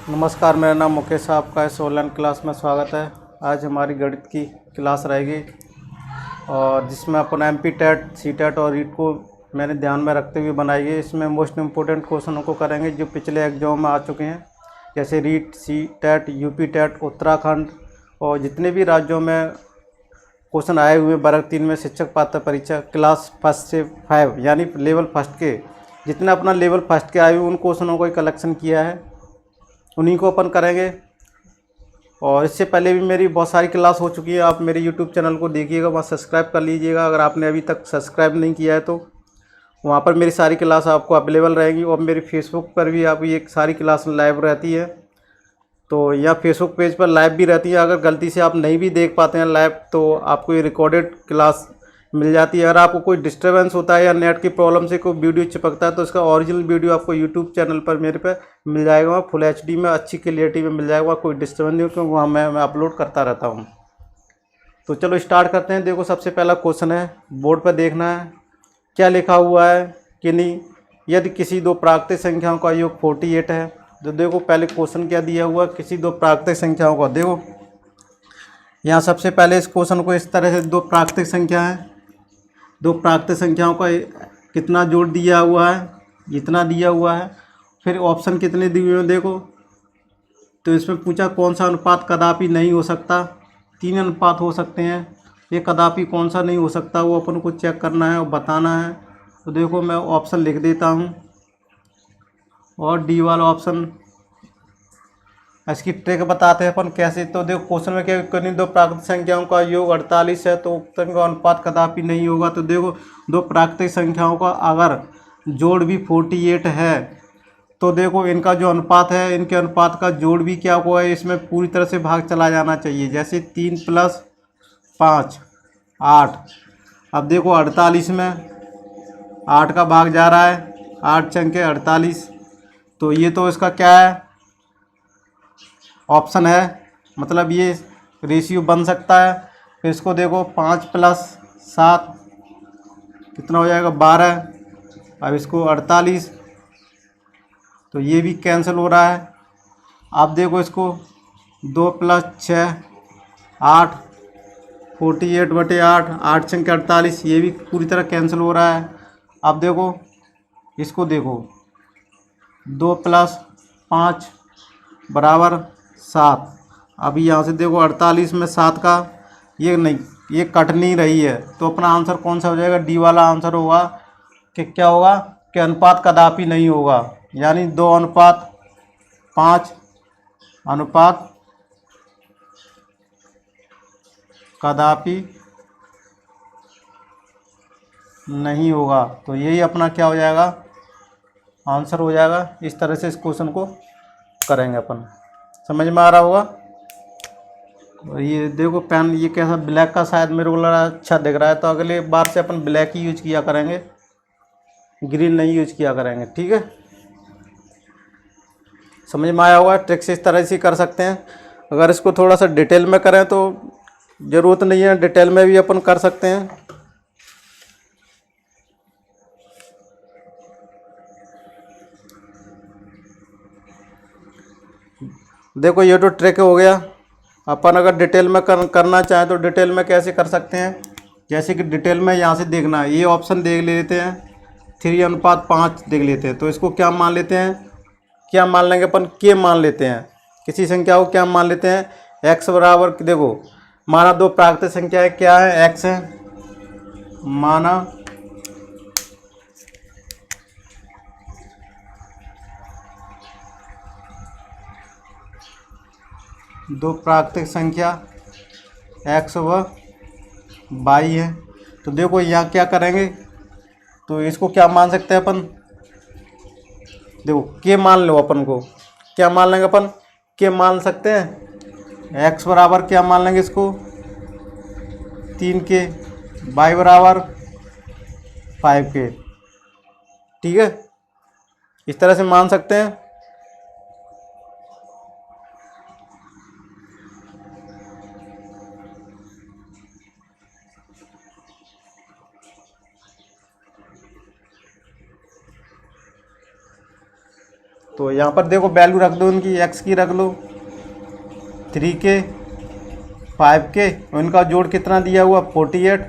नमस्कार, मेरा नाम मुकेश है। आपका इस ऑनलाइन क्लास में स्वागत है। आज हमारी गणित की क्लास रहेगी और जिसमें अपन एमपी टेट, सी टेट और रीट को मैंने ध्यान में रखते हुए बनाई है। इसमें मोस्ट इम्पोर्टेंट क्वेश्चनों को करेंगे जो पिछले एग्जाम में आ चुके हैं, जैसे REET, CTET, UP TET, Uttarakhand और जितने भी राज्यों में क्वेश्चन आए हुए वर्ग 3 में शिक्षक पात्र परीक्षा क्लास 1 से 5 यानी लेवल फर्स्ट के जितने अपना लेवल फर्स्ट के आए हुए उन क्वेश्चनों को ही कलेक्शन किया है, उन्हीं को अपन करेंगे। और इससे पहले भी मेरी बहुत सारी क्लास हो चुकी है। आप मेरे यूट्यूब चैनल को देखिएगा, वहाँ सब्सक्राइब कर लीजिएगा। अगर आपने अभी तक सब्सक्राइब नहीं किया है तो वहाँ पर मेरी सारी क्लास आपको अवेलेबल रहेंगी। और मेरी फेसबुक पर भी आप ये सारी क्लास लाइव रहती है, तो यहाँ फेसबुक पेज पर लाइव भी रहती है। अगर गलती से आप नहीं भी देख पाते हैं लाइव तो आपको ये रिकॉर्डेड क्लास मिल जाती है। अगर आपको कोई डिस्टर्बेंस होता है या नेट की प्रॉब्लम से कोई वीडियो चिपकता है तो इसका ओरिजिनल वीडियो आपको यूट्यूब चैनल पर मेरे पे मिल जाएगा। वहाँ फुल एचडी में अच्छी क्लियरिटी में मिल जाएगा, कोई डिस्टर्बेंस नहीं, क्योंकि वहाँ मैं अपलोड करता रहता हूँ। तो चलो स्टार्ट करते हैं। देखो, सबसे पहला क्वेश्चन है, बोर्ड पर देखना है क्या लिखा हुआ है कि नहीं। यदि किसी दो प्राकृतिक संख्याओं का योग 48 है तो देखो पहले क्वेश्चन क्या दिया हुआ, किसी दो प्राकृतिक संख्याओं का। देखो यहाँ सबसे पहले इस क्वेश्चन को इस तरह से, दो प्राकृतिक संख्या है, दो प्राकृतिक संख्याओं का कितना जोड़ दिया हुआ है, इतना दिया हुआ है। फिर ऑप्शन कितने दिए हुए हैं देखो। तो इसमें पूछा कौन सा अनुपात कदापि नहीं हो सकता। 3 अनुपात हो सकते हैं, ये कदापि कौन सा नहीं हो सकता वो अपन को चेक करना है और बताना है। तो देखो मैं ऑप्शन लिख देता हूँ और डी वाला ऑप्शन। इसकी ट्रिक बताते हैं अपन कैसे। तो देखो क्वेश्चन में क्या, किन्हीं दो प्राकृतिक संख्याओं का योग 48 है तो उत्तर का अनुपात कदापि नहीं होगा। तो देखो दो प्राकृतिक संख्याओं का अगर जोड़ भी 48 है तो देखो इनका जो अनुपात है, इनके अनुपात का जोड़ भी क्या हुआ है, इसमें पूरी तरह से भाग चला जाना चाहिए। जैसे 3 + 5 8। अब देखो 48 में 8 का भाग जा रहा है, 8 चंके 48। तो ये तो इसका क्या है, ऑप्शन है, मतलब ये रेशियो बन सकता है। फिर इसको देखो 5 + 7 कितना हो जाएगा, 12। अब इसको 48, तो ये भी कैंसिल हो रहा है। अब देखो इसको 2 + 6 8, 48/8, 8 चंके 48, ये भी पूरी तरह कैंसिल हो रहा है। अब देखो इसको देखो 2 + 5 = 7। अभी यहाँ से देखो 48 में 7 का ये नहीं, ये कट नहीं रही है, तो अपना आंसर कौन सा हो जाएगा, डी वाला आंसर होगा। कि क्या होगा कि अनुपात कदापि नहीं होगा, यानी 2:5 अनुपात कदापि नहीं होगा। तो यही अपना क्या हो जाएगा, आंसर हो जाएगा। इस तरह से इस क्वेश्चन को करेंगे अपन। समझ में आ रहा होगा। और ये देखो पेन ये कैसा ब्लैक का, शायद मेरे को लगा अच्छा दिख रहा है, तो अगले बार से अपन ब्लैक ही यूज किया करेंगे, ग्रीन नहीं यूज किया करेंगे, ठीक है। समझ में आया होगा। ट्रिक से इस तरह से कर सकते हैं। अगर इसको थोड़ा सा डिटेल में करें तो ज़रूरत नहीं है, डिटेल में भी अपन कर सकते हैं। देखो ये तो ट्रिक हो गया। अपन अगर डिटेल में करना चाहें तो डिटेल में कैसे कर सकते हैं, जैसे कि डिटेल में यहाँ से देखना, ये ऑप्शन देख लेते हैं, 3:5 देख लेते हैं। तो इसको क्या मान लेते हैं, क्या मान लेंगे अपन, के मान लेते हैं। किसी संख्या को क्या मान लेते हैं, x बराबर, देखो माना दो प्राकृतिक संख्याएं क्या है, x है, माना दो प्राकृतिक संख्या x व y है। तो देखो यहाँ क्या करेंगे, तो इसको क्या मान सकते हैं अपन, देखो के मान लो, अपन को क्या मान लेंगे अपन, के मान सकते हैं। x बराबर क्या मान लेंगे इसको, 3 के, y बराबर 5 के, ठीक है। इस तरह से मान सकते हैं। तो यहाँ पर देखो वैल्यू रख दो इनकी, एक्स की रख लो, 3k 5k, और इनका जोड़ कितना दिया हुआ 48।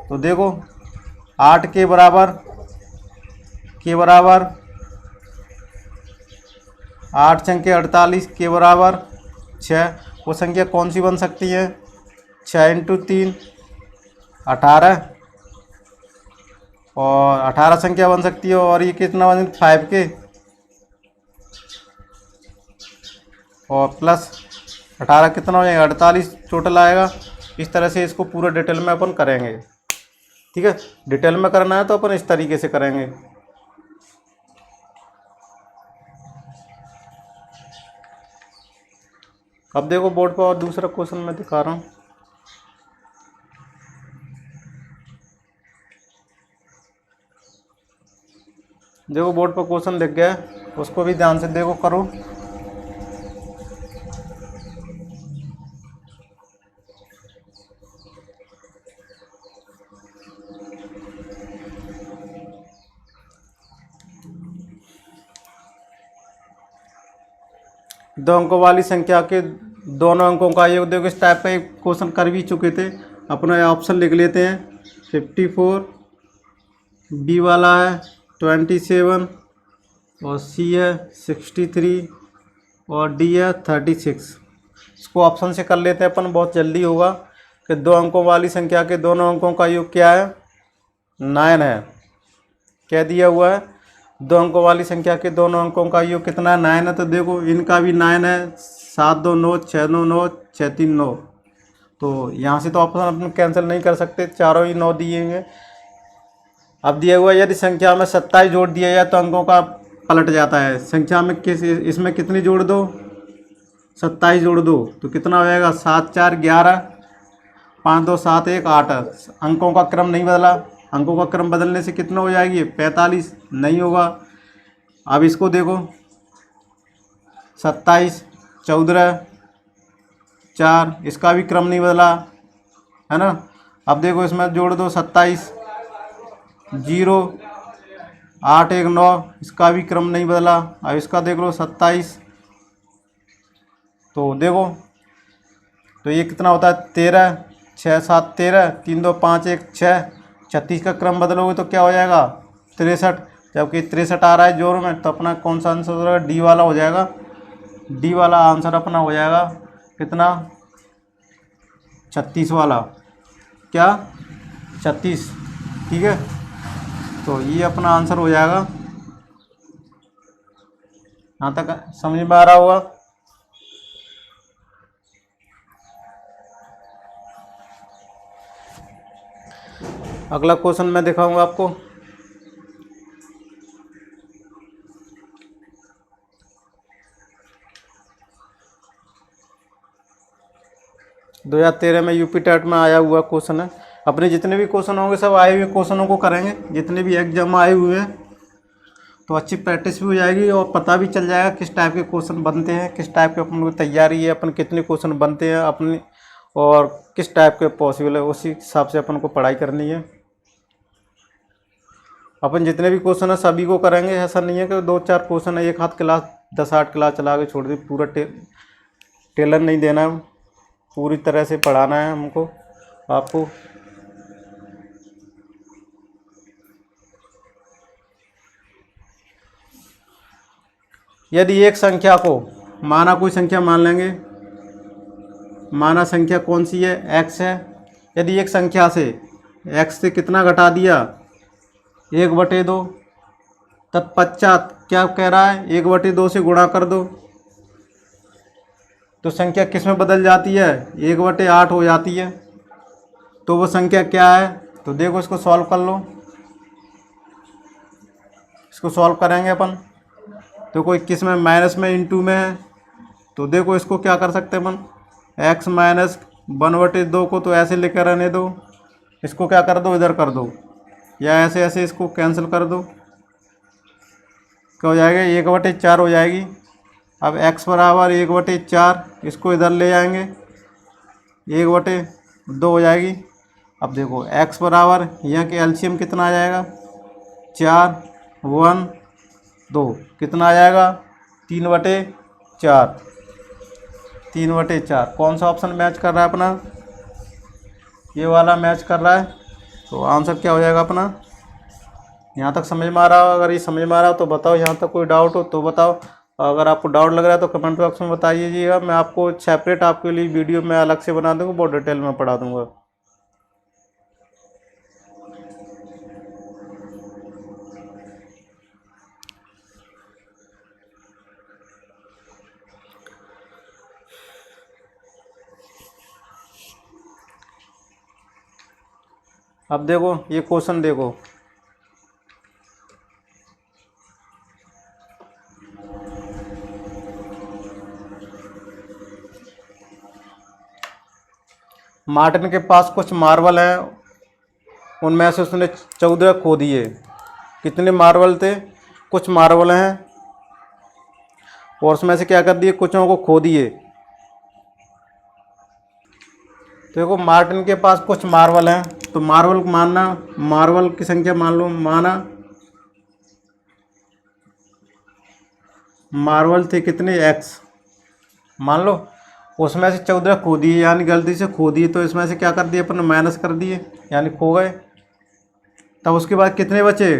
तो देखो 8 के बराबर 8 संख्या 48 के बराबर 6। वो संख्या कौन सी बन सकती है? 6 इंटू 3 18, और 18 संख्या बन सकती है। और ये कितना बन 5k और प्लस 18 कितना हो जाएगा 48 टोटल आएगा। इस तरह से इसको पूरा डिटेल में अपन करेंगे। ठीक है, डिटेल में करना है तो अपन इस तरीके से करेंगे। अब देखो बोर्ड पर और दूसरा क्वेश्चन मैं दिखा रहा हूँ। देखो बोर्ड पर क्वेश्चन लिख गया है, उसको भी ध्यान से देखो करो। दो अंकों वाली संख्या के दोनों अंकों का योग। देखो इस टाइप का एक क्वेश्चन कर भी चुके थे। अपना ऑप्शन लिख लेते हैं। 54, बी वाला है 27, और सी है 63, और डी है 36। इसको ऑप्शन से कर लेते हैं अपन, बहुत जल्दी होगा। कि दो अंकों वाली संख्या के दोनों अंकों का योग क्या है? 9 है। क्या दिया हुआ है? दो अंकों वाली संख्या के दोनों अंकों का योग कितना है? 9 है। तो देखो इनका भी 9 है। 7 2 9, 6 9 9, 6 3 9। तो यहाँ से तो ऑप्शन अपन कैंसिल नहीं कर सकते, चारों ही 9 दिए हुए। अब दिया हुआ यदि संख्या में 27 जोड़ दिया जाए तो अंकों का पलट जाता है। संख्या में इसमें कितनी जोड़ दो? 27 जोड़ दो तो कितना हो जाएगा? 7 4 11, 5 2 7 1 8। अंकों का क्रम नहीं बदला। अंकों का क्रम बदलने से कितना हो जाएगी? 45 नहीं होगा। अब इसको देखो 27 14 4, इसका भी क्रम नहीं बदला है ना। अब देखो इसमें जोड़ दो 27 0 8 1 9, इसका भी क्रम नहीं बदला। अब इसका देख लो 27, तो देखो तो ये कितना होता है? 13 6 7 13, 3 2 5 1 6। 36 का क्रम बदलोगे तो क्या हो जाएगा? 63। जबकि 63 आ रहा है जोड़ में, तो अपना कौन सा आंसर हो जाएगा? डी वाला हो जाएगा। डी वाला आंसर अपना हो जाएगा कितना? 36 वाला। क्या? 36। ठीक है, तो ये अपना आंसर हो जाएगा। यहाँ तक समझ में आ रहा होगा। अगला क्वेश्चन मैं दिखाऊंगा आपको। दो 2013 में यूपी टेट में आया हुआ क्वेश्चन है। अपने जितने भी क्वेश्चन होंगे सब आए हुए क्वेश्चनों को करेंगे, जितने भी एग्जाम आए हुए हैं। तो अच्छी प्रैक्टिस भी हो जाएगी और पता भी चल जाएगा किस टाइप के क्वेश्चन बनते हैं, किस टाइप के अपन को तैयारी है, अपन कितने क्वेश्चन बनते हैं अपने, और किस टाइप के पॉसिबल है, उसी हिसाब से अपन को पढ़ाई करनी है। अपन जितने भी क्वेश्चन है सभी को करेंगे। ऐसा नहीं है कि 2 4 क्वेश्चन है, एक हाथ क्लास 10 8 क्लास चला के छोड़ दी। पूरा टेलर नहीं देना है, पूरी तरह से पढ़ाना है हमको आपको। यदि एक संख्या को माना, कोई संख्या मान लेंगे, माना संख्या कौन सी है? x है। यदि एक संख्या से x से कितना घटा दिया? 1/2। तत्पश्चात क्या कह रहा है? 1/2 से गुणा कर दो तो संख्या किस में बदल जाती है? 1/8 हो जाती है। तो वो संख्या क्या है? तो देखो इसको सॉल्व कर लो। इसको सॉल्व करेंगे अपन। तो कोई किस में? माइनस में, इंटू में है। तो देखो इसको क्या कर सकते हैं अपन? x माइनस 1/2 को तो ऐसे लेकर रहने दो, इसको क्या कर दो? इधर कर दो, या ऐसे ऐसे इसको कैंसिल कर दो। क्या हो जाएगा? 1/4 हो जाएगी। अब x बराबर 1/4, इसको इधर ले जाएंगे, 1/2 हो जाएगी। अब देखो x बराबर, यहाँ के एलसीएम कितना आ जाएगा? 4 1 2 कितना आ जाएगा 3/4। 3/4 कौन सा ऑप्शन मैच कर रहा है अपना, ये वाला मैच कर रहा है। तो आंसर क्या हो जाएगा अपना। यहाँ तक समझ में आ रहा हो, अगर ये समझ में आ रहा हो तो बताओ, यहाँ तक कोई डाउट हो तो बताओ। अगर आपको डाउट लग रहा है तो कमेंट बॉक्स में बताइएगा, मैं आपको सेपरेट आपके लिए वीडियो मैं अलग से बना दूँगा, बहुत डिटेल में पढ़ा दूँगा। अब देखो ये क्वेश्चन देखो, मार्टिन के पास कुछ मार्बल हैं, उनमें से उसने 14 खो दिए। कितने मार्बल थे, कुछ मार्बल हैं और उसमें से क्या कर दिए, कुछों को खो दिए। देखो मार्टिन के पास कुछ मार्बल हैं, तो मार्बल मानना, मार्बल की संख्या मान लो, माना मार्बल थे कितने x, मान लो उसमें से 14 खो दिए, यानी गलती से खो दिए, तो इसमें से क्या कर दिए अपन, माइनस कर दिए, यानी खो गए। तब उसके बाद कितने बचे,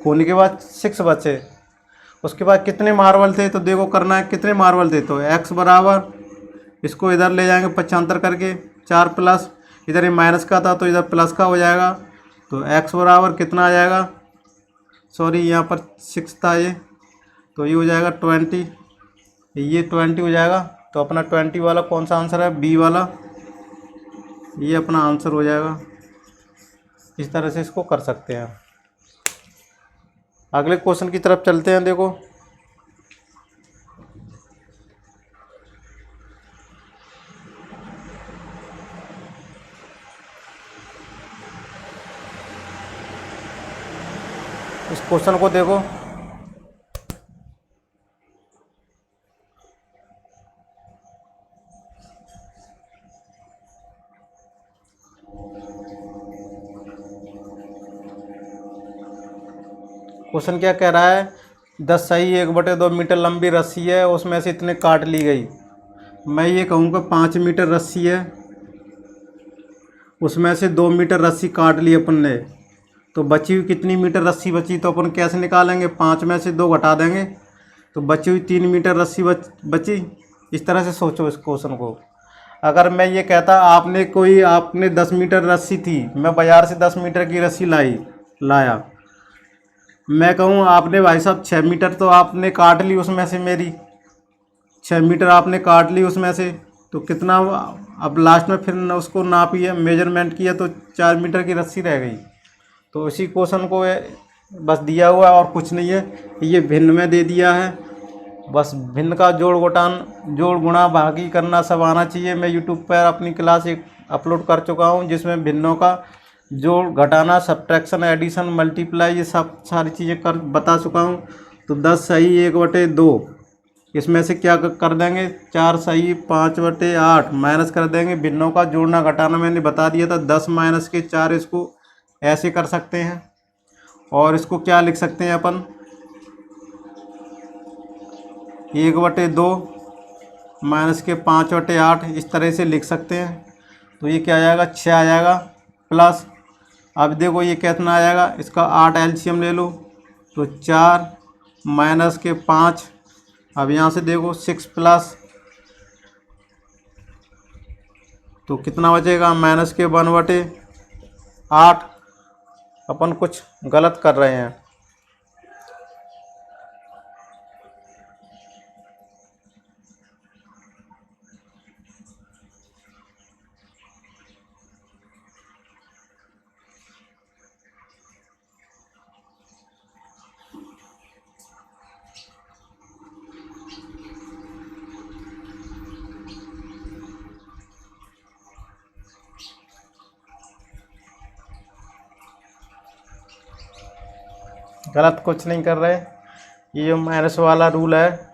खोने के बाद 6 बचे। उसके बाद कितने मार्बल थे, तो देखो करना है कितने मार्बल थे, तो x बराबर, इसको इधर ले जाएंगे 75 करके, 4 प्लस इधर ये माइनस का था तो इधर प्लस का हो जाएगा, तो x बराबर कितना आ जाएगा, सॉरी यहाँ पर 6 था ये, तो ये हो जाएगा 20, ये 20 हो जाएगा। तो अपना 20 वाला कौन सा आंसर है, बी वाला, ये अपना आंसर हो जाएगा। इस तरह से इसको कर सकते हैं। अगले क्वेश्चन की तरफ चलते हैं। देखो इस क्वेश्चन को देखो, क्वेश्चन क्या कह रहा है, 10 सही 1/2 मीटर लंबी रस्सी है, उसमें से इतने काट ली गई। मैं ये कहूँगा 5 मीटर रस्सी है, उसमें से 2 मीटर रस्सी काट ली अपन ने, तो बची हुई कितनी मीटर रस्सी बची, तो अपन कैसे निकालेंगे, 5 में से 2 घटा देंगे, तो बची हुई 3 मीटर रस्सी बची। इस तरह से सोचो इस क्वेश्चन को। अगर मैं ये कहता आपने 10 मीटर रस्सी थी, मैं बाज़ार से 10 मीटर की रस्सी लाया, मैं कहूँ आपने भाई साहब 6 मीटर तो आपने काट ली उसमें से, मेरी 6 मीटर आपने काट ली उसमें से, तो कितना, अब लास्ट में फिर उसको नापिए, मेजरमेंट किया तो 4 मीटर की रस्सी रह गई। तो इसी क्वेश्चन को बस दिया हुआ है और कुछ नहीं है, ये भिन्न में दे दिया है, बस भिन्न का जोड़ गुणा भागी करना सब आना चाहिए। मैं यूट्यूब पर अपनी क्लास एक अपलोड कर चुका हूँ, जिसमें भिन्नों का जोड़ घटाना, सब्ट्रैक्शन, एडिशन, मल्टीप्लाई, ये सब सारी चीज़ें कर बता चुका हूँ। तो 10 सही 1/2, इसमें से क्या कर देंगे, 4 सही 5/8 माइनस कर देंगे। भिन्नों का जोड़ना घटाना मैंने बता दिया था, 10 माइनस के 4, इसको ऐसे कर सकते हैं। और इसको क्या लिख सकते हैं अपन, 1/2 माइनस के 5/8, इस तरह से लिख सकते हैं। तो ये क्या आ जाएगा, 6 आ जाएगा प्लस, अब देखो ये कितना आ जाएगा, इसका 8 एलसीएम ले लो, तो 4 माइनस के 5, अब यहाँ से देखो 6 प्लस, तो कितना बचेगा, माइनस के 1/8। अपन कुछ गलत कर रहे हैं। गलत कुछ नहीं कर रहे। ये जो माइनस वाला रूल है,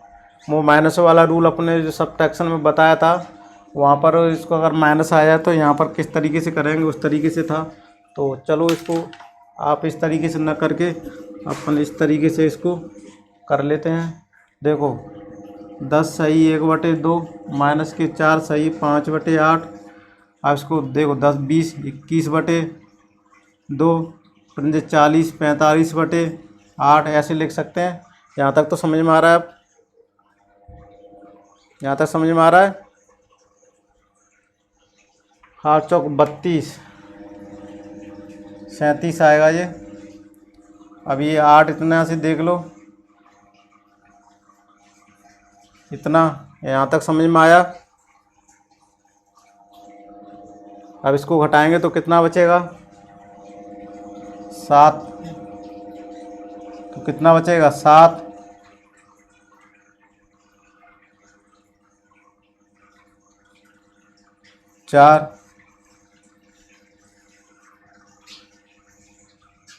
वो माइनस वाला रूल अपने जो सब्ट्रैक्शन में बताया था, वहाँ पर इसको अगर माइनस आया तो यहाँ पर किस तरीके से करेंगे उस तरीके से था। तो चलो इसको आप इस तरीके से न करके अपन इस तरीके से इसको कर लेते हैं। देखो 10 सही 1/2 माइनस के 4 सही 5/8। अब इसको देखो 10 20 21/2 पंजे 40 45/8 ऐसे लिख सकते हैं। यहाँ तक तो समझ में आ रहा है? अब यहाँ तक समझ में आ रहा है? 8 चौक 32 37 आएगा ये। अब ये 8 इतना से देख लो, इतना। यहाँ तक समझ में आया? अब इसको घटाएंगे तो कितना बचेगा? 7। तो कितना बचेगा? 7 4।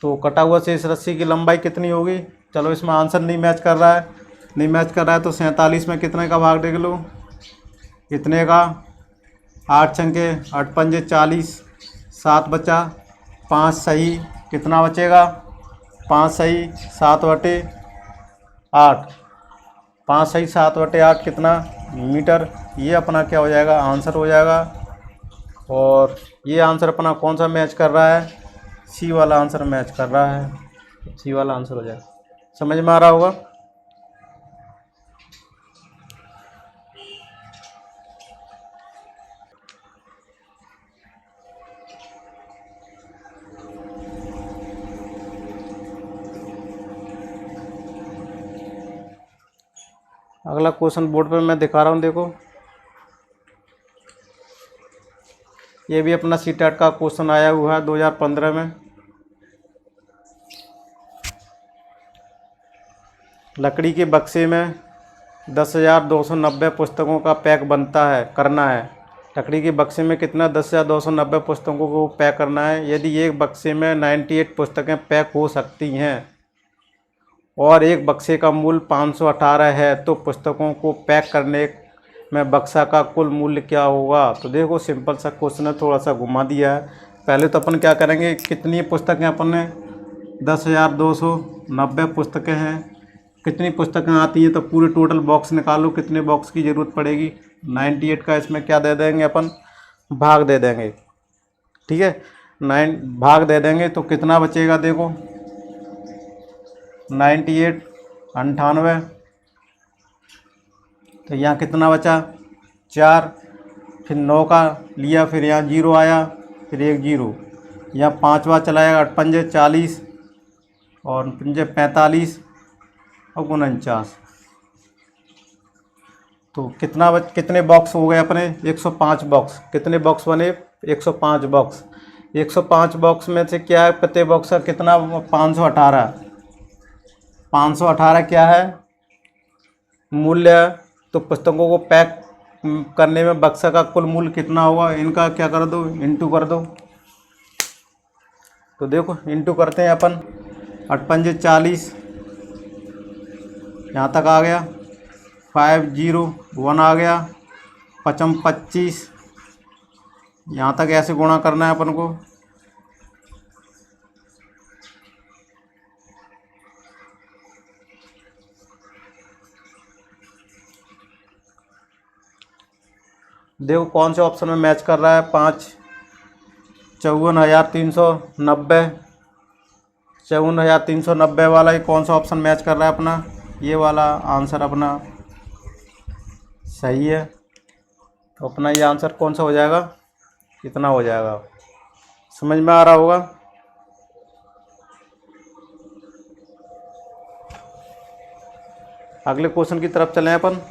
तो कटा हुआ से इस रस्सी की लंबाई कितनी होगी? चलो इसमें आंसर नहीं मैच कर रहा है, नहीं मैच कर रहा है तो 47 में कितने का भाग देख लो, इतने का। 8 छंके 8 पंजे 40, 7 बचा, 5 सही कितना बचेगा? 5 सही 7/8, 5 सही 7/8 कितना? मीटर। ये अपना क्या हो जाएगा? आंसर हो जाएगा। और ये आंसर अपना कौन सा मैच कर रहा है? सी वाला आंसर मैच कर रहा है। सी वाला आंसर हो जाएगा। समझ में आ रहा होगा? अगला क्वेश्चन बोर्ड पे मैं दिखा रहा हूँ, देखो। ये भी अपना सीटेट का क्वेश्चन आया हुआ है 2015 में। लकड़ी के बक्से में 10,290 पुस्तकों का पैक बनता है, करना है। लकड़ी के बक्से में कितना? 10,290 पुस्तकों को पैक करना है। यदि एक बक्से में 98 पुस्तकें पैक हो सकती हैं और एक बक्से का मूल्य 518 है, तो पुस्तकों को पैक करने में बक्सा का कुल मूल्य क्या होगा? तो देखो सिंपल सा क्वेश्चन है, थोड़ा सा घुमा दिया है। पहले तो अपन क्या करेंगे, कितनी पुस्तकें अपन ने 10,290 पुस्तकें हैं, कितनी पुस्तकें आती हैं, तो पूरे टोटल बॉक्स निकालो, कितने बॉक्स की ज़रूरत पड़ेगी। 98 का इसमें क्या दे देंगे अपन? भाग दे देंगे। ठीक है, 9 भाग दे देंगे तो कितना बचेगा? देखो 98 98, तो यहाँ कितना बचा? 4। फिर 9 का लिया, फिर यहाँ 0 आया, फिर 1 0, यहाँ 5वां चलाएगा 8 पंजे 40 और पंजे 45 और 49। तो कितने बॉक्स हो गए अपने? 105 बॉक्स। कितने बॉक्स बने? 105 बॉक्स। 105 बॉक्स में से क्या है, प्रत्येक बॉक्स का कितना? 518। 518 क्या है? मूल्य। तो पुस्तकों को पैक करने में बक्सा का कुल मूल्य कितना होगा? इनका क्या कर दो? इंटू कर दो। तो देखो इंटू करते हैं अपन। 8 पंजे 40, यहाँ तक आ गया, 501 आ गया, 55 25, यहाँ तक ऐसे गुणा करना है अपन को। देखो कौन से ऑप्शन में मैच कर रहा है। 5 54,390, 54,390 वाला ये कौन सा ऑप्शन मैच कर रहा है अपना? ये वाला आंसर अपना सही है। तो अपना ये आंसर कौन सा हो जाएगा? कितना हो जाएगा? समझ में आ रहा होगा? अगले क्वेश्चन की तरफ चलें अपन।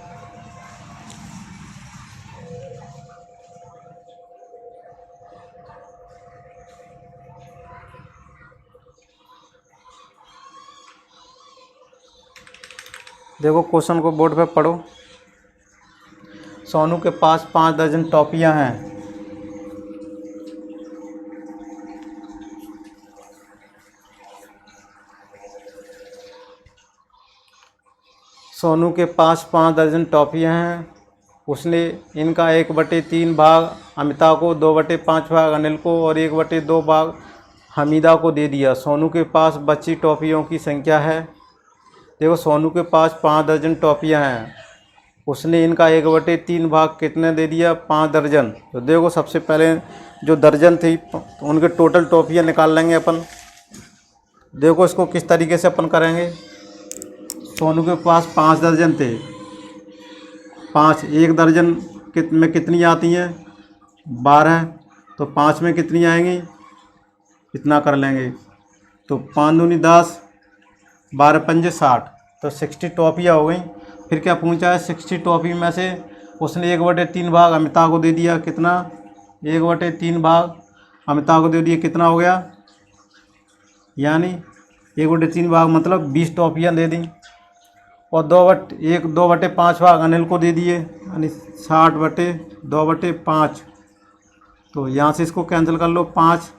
देखो क्वेश्चन को बोर्ड पे पढ़ो। सोनू के पास 5 दर्जन टॉफियाँ हैं। सोनू के पास 5 दर्जन टॉफियाँ हैं। उसने इनका 1/3 भाग अमिता को, 2/5 भाग अनिल को और 1/2 भाग हमीदा को दे दिया। सोनू के पास बची टॉफियों की संख्या है। देखो सोनू के पास 5 दर्जन टॉफियाँ हैं, उसने इनका 1/3 भाग कितने दे दिया, 5 दर्जन। तो देखो सबसे पहले जो दर्जन थी तो उनके टोटल टॉफियाँ निकाल लेंगे अपन। देखो इसको किस तरीके से अपन करेंगे। सोनू के पास 5 दर्जन थे, 5 1 दर्जन में कितनी आती हैं, 12। तो 5 में कितनी आएंगी, इतना कर लेंगे। तो 5 दूनी 10, 12 पंजे 60, तो 60 टॉफियाँ हो गई। फिर क्या पूछा है, 60 टॉफी में से उसने 1/3 भाग अमिता को दे दिया, कितना, 1/3 भाग अमिता को दे दिया, कितना हो गया, यानी 1/3 भाग मतलब 20 टॉफियाँ दे दी। और 2/5 भाग अनिल को दे दिए, यानी 60/2/5। तो यहाँ से इसको कैंसिल कर लो, 5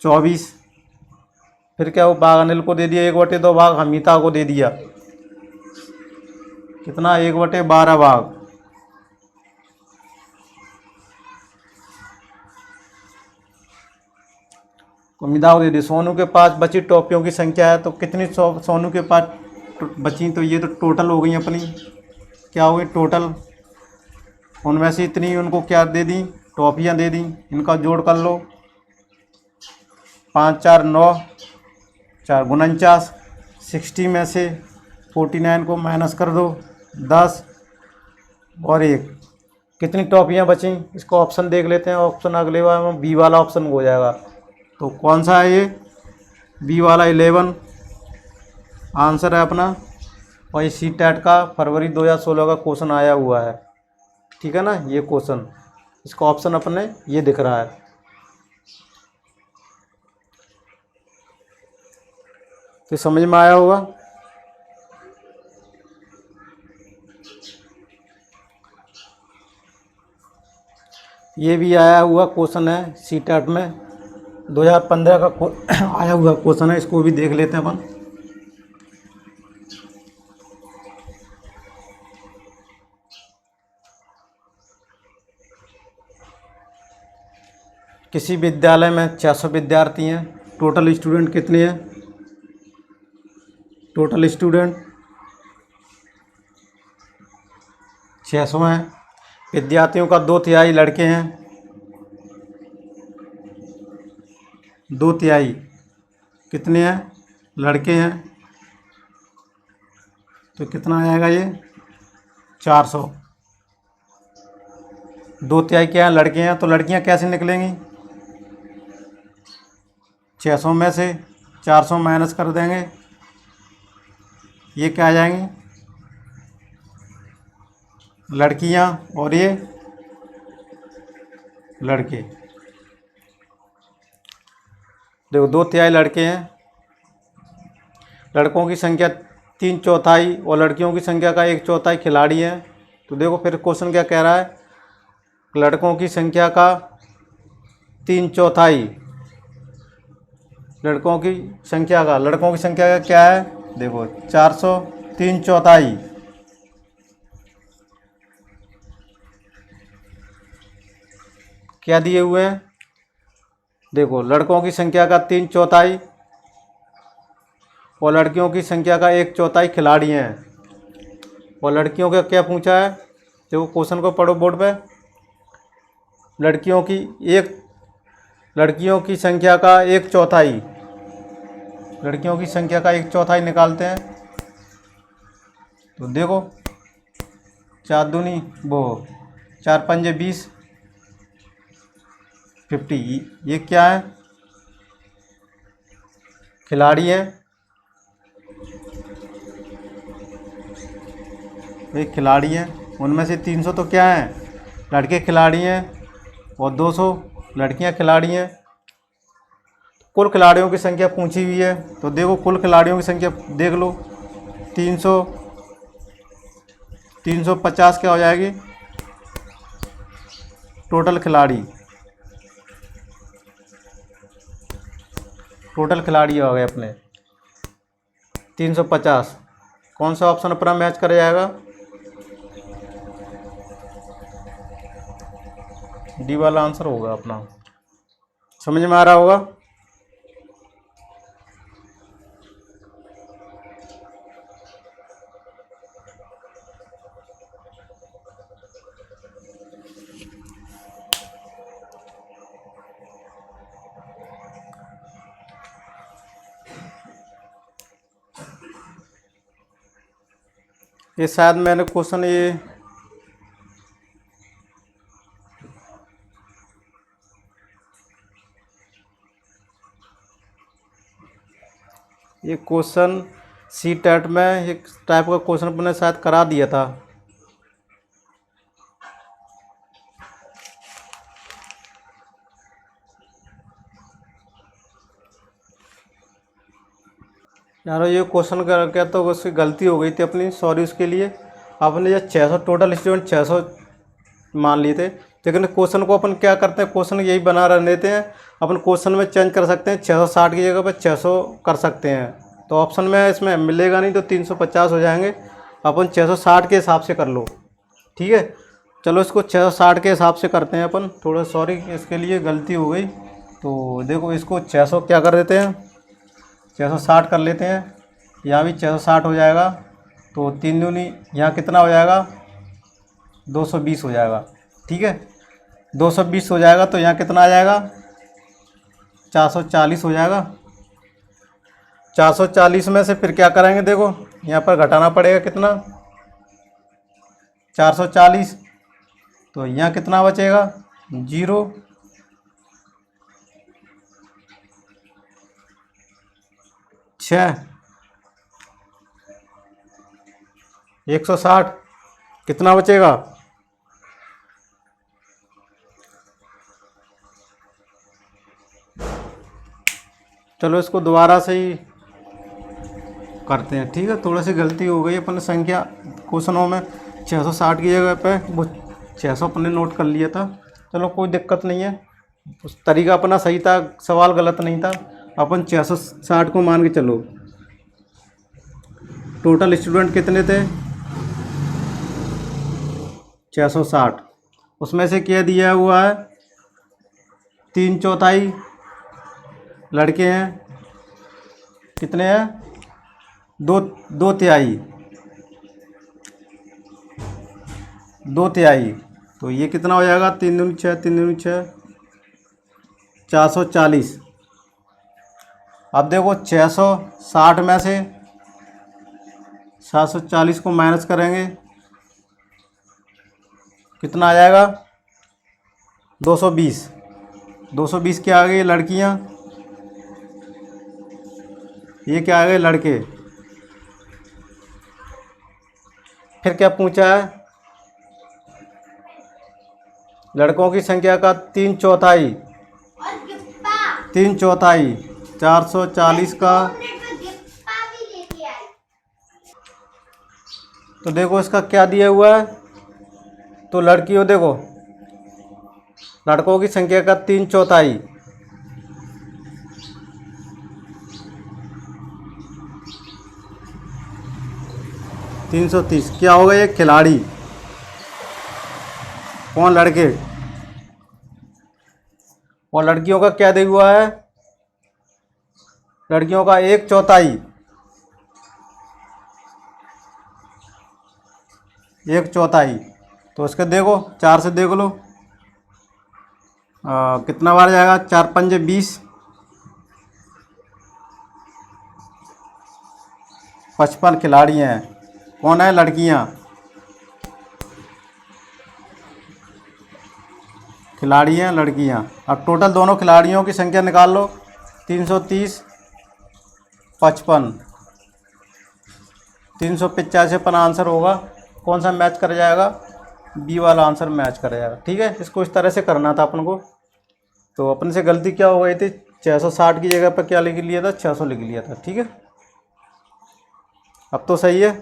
24। फिर क्या, वो भाग अनिल को दे दिया, 1/2 भाग अमिता को दे दिया, कितना, 1/12 भाग। अमिता को दे दी। सोनू के पास बची टॉफियों की संख्या है, तो कितनी सोनू के पास बची, तो ये तो टोटल हो गई अपनी, क्या हो गई टोटल। उनमें से इतनी उनको क्या दे दी, टॉफियाँ दे दी, इनका जोड़ कर लो, 5 4 9, 4 49, 60 में से 49 को माइनस कर दो, 10 और 1, कितनी टॉफियाँ बची। इसको ऑप्शन देख लेते हैं, ऑप्शन अगले बार में बी वाला ऑप्शन हो जाएगा। तो कौन सा है ये, बी वाला 11 आंसर है अपना। और ये सी टेट का फरवरी 2016 का क्वेश्चन आया हुआ है, ठीक है ना, ये क्वेश्चन, इसका ऑप्शन अपने ये दिख रहा है। तो समझ में आया होगा। ये भी आया हुआ क्वेश्चन है सी टेट में, 2015 का आया हुआ क्वेश्चन है, इसको भी देख लेते हैं अपन। किसी विद्यालय में 600 विद्यार्थी हैं, टोटल स्टूडेंट कितने हैं, टोटल स्टूडेंट 600 हैं। विद्यार्थियों का 2/3 लड़के हैं, 2/3 कितने हैं, लड़के हैं। तो कितना आएगा ये, 400। 2/3 क्या है, लड़के हैं, तो लड़कियां कैसे निकलेंगी, 600 में से 400 माइनस कर देंगे, ये क्या आ जाएंगी, लड़कियां, और ये लड़के। देखो 2/3 लड़के हैं, लड़कों की संख्या 3/4 और लड़कियों की संख्या का 1/4 खिलाड़ी हैं। तो देखो फिर क्वेश्चन क्या कह रहा है, लड़कों की संख्या का 3/4, लड़कों की संख्या का क्या है, देखो 400, 3/4 क्या दिए हुए हैं, देखो लड़कों की संख्या का 3/4 और लड़कियों की संख्या का 1/4 खिलाड़ी हैं। और लड़कियों का क्या पूछा है, देखो क्वेश्चन को पढ़ो बोर्ड पे, लड़कियों की संख्या का 1/4, लड़कियों की संख्या का 1/4 निकालते हैं। तो देखो 4 दूनी 4 पंजे 20, 50, ये क्या है, खिलाड़ी है, एक खिलाड़ी है। उनमें से 300 तो क्या है, लड़के खिलाड़ी हैं, और 200 लड़कियां खिलाड़ी हैं। कुल खिलाड़ियों की संख्या पूछी हुई है, तो देखो कुल खिलाड़ियों की संख्या देख लो, 350 क्या हो जाएगी, टोटल खिलाड़ी हो गए अपने 350। कौन सा ऑप्शन अपना मैच कर जाएगा, डी वाला आंसर होगा अपना। समझ में आ रहा होगा। ये शायद मैंने क्वेश्चन ये क्वेश्चन सी टेट में एक टाइप का क्वेश्चन मैंने शायद करा दिया था। यार ये क्वेश्चन करके तो उसकी गलती हो गई थी अपनी, सॉरी उसके लिए। आपने ये 600 टोटल स्टूडेंट 600 मान लिए थे, लेकिन क्वेश्चन को अपन क्या करते हैं, क्वेश्चन यही बना रह देते हैं। अपन क्वेश्चन में चेंज कर सकते हैं, 660 की जगह पर 600 कर सकते हैं। तो ऑप्शन में इसमें मिलेगा नहीं तो 350 हो जाएंगे। अपन 660 के हिसाब से कर लो, ठीक है। चलो इसको 660 के हिसाब से करते हैं अपन। थोड़ा सॉरी इसके लिए गलती हो गई। तो देखो इसको 600 क्या कर देते हैं, 660 कर लेते हैं। यहाँ भी 660 हो जाएगा, तो 3 दूनी यहाँ कितना हो जाएगा, 220 हो जाएगा, ठीक है। 220 हो जाएगा तो यहाँ कितना आ जाएगा, 440 हो जाएगा। 440 में से फिर क्या करेंगे, देखो यहाँ पर घटाना पड़ेगा कितना, 440। तो यहाँ कितना बचेगा, 0। 6 160 कितना बचेगा, चलो इसको दोबारा से ही करते हैं, ठीक है। थोड़ी सी गलती हो गई अपन संख्या क्वेश्चनों में, 660 की जगह पे वो 600 अपने नोट कर लिया था। चलो कोई दिक्कत नहीं है, उस तरीका अपना सही था, सवाल गलत नहीं था। अपन 660 को मान के चलो। टोटल स्टूडेंट कितने थे, 660। उसमें से क्या दिया हुआ है, 3/4 लड़के हैं, कितने हैं, 2/3। 2/3 तो ये कितना हो जाएगा, 3 दूनी 6, 3 दूनी 6, 440। अब देखो 660 में से 740 को माइनस करेंगे, कितना आ जाएगा, 220। 220 क्या आ गई, लड़कियां, ये क्या आ गए, लड़के। फिर क्या पूछा है, लड़कों की संख्या का 3/4। 3/4 440 का। तो देखो इसका क्या दिया हुआ है, तो लड़कियों देखो, लड़कों की संख्या का 3/4, 330। क्या होगा, ये खिलाड़ी कौन, लड़के। और लड़कियों का क्या दिया हुआ है, लड़कियों का 1/4। 1/4 तो इसके देखो 4 से देख लो, कितना बार जाएगा, 4 पंजे 20, 55 खिलाड़ी हैं। कौन है, लड़कियां, खिलाड़ी हैं लड़कियां। अब टोटल दोनों खिलाड़ियों की संख्या निकाल लो, 330 55 385 अपना आंसर होगा। कौन सा मैच कर जाएगा, बी वाला आंसर मैच कर जाएगा, ठीक है। इसको इस तरह से करना था अपन को। तो अपन से गलती क्या हो गई थी, 660 की जगह पर क्या लिख लिया था, 600 लिख लिया था, ठीक है। अब तो सही है।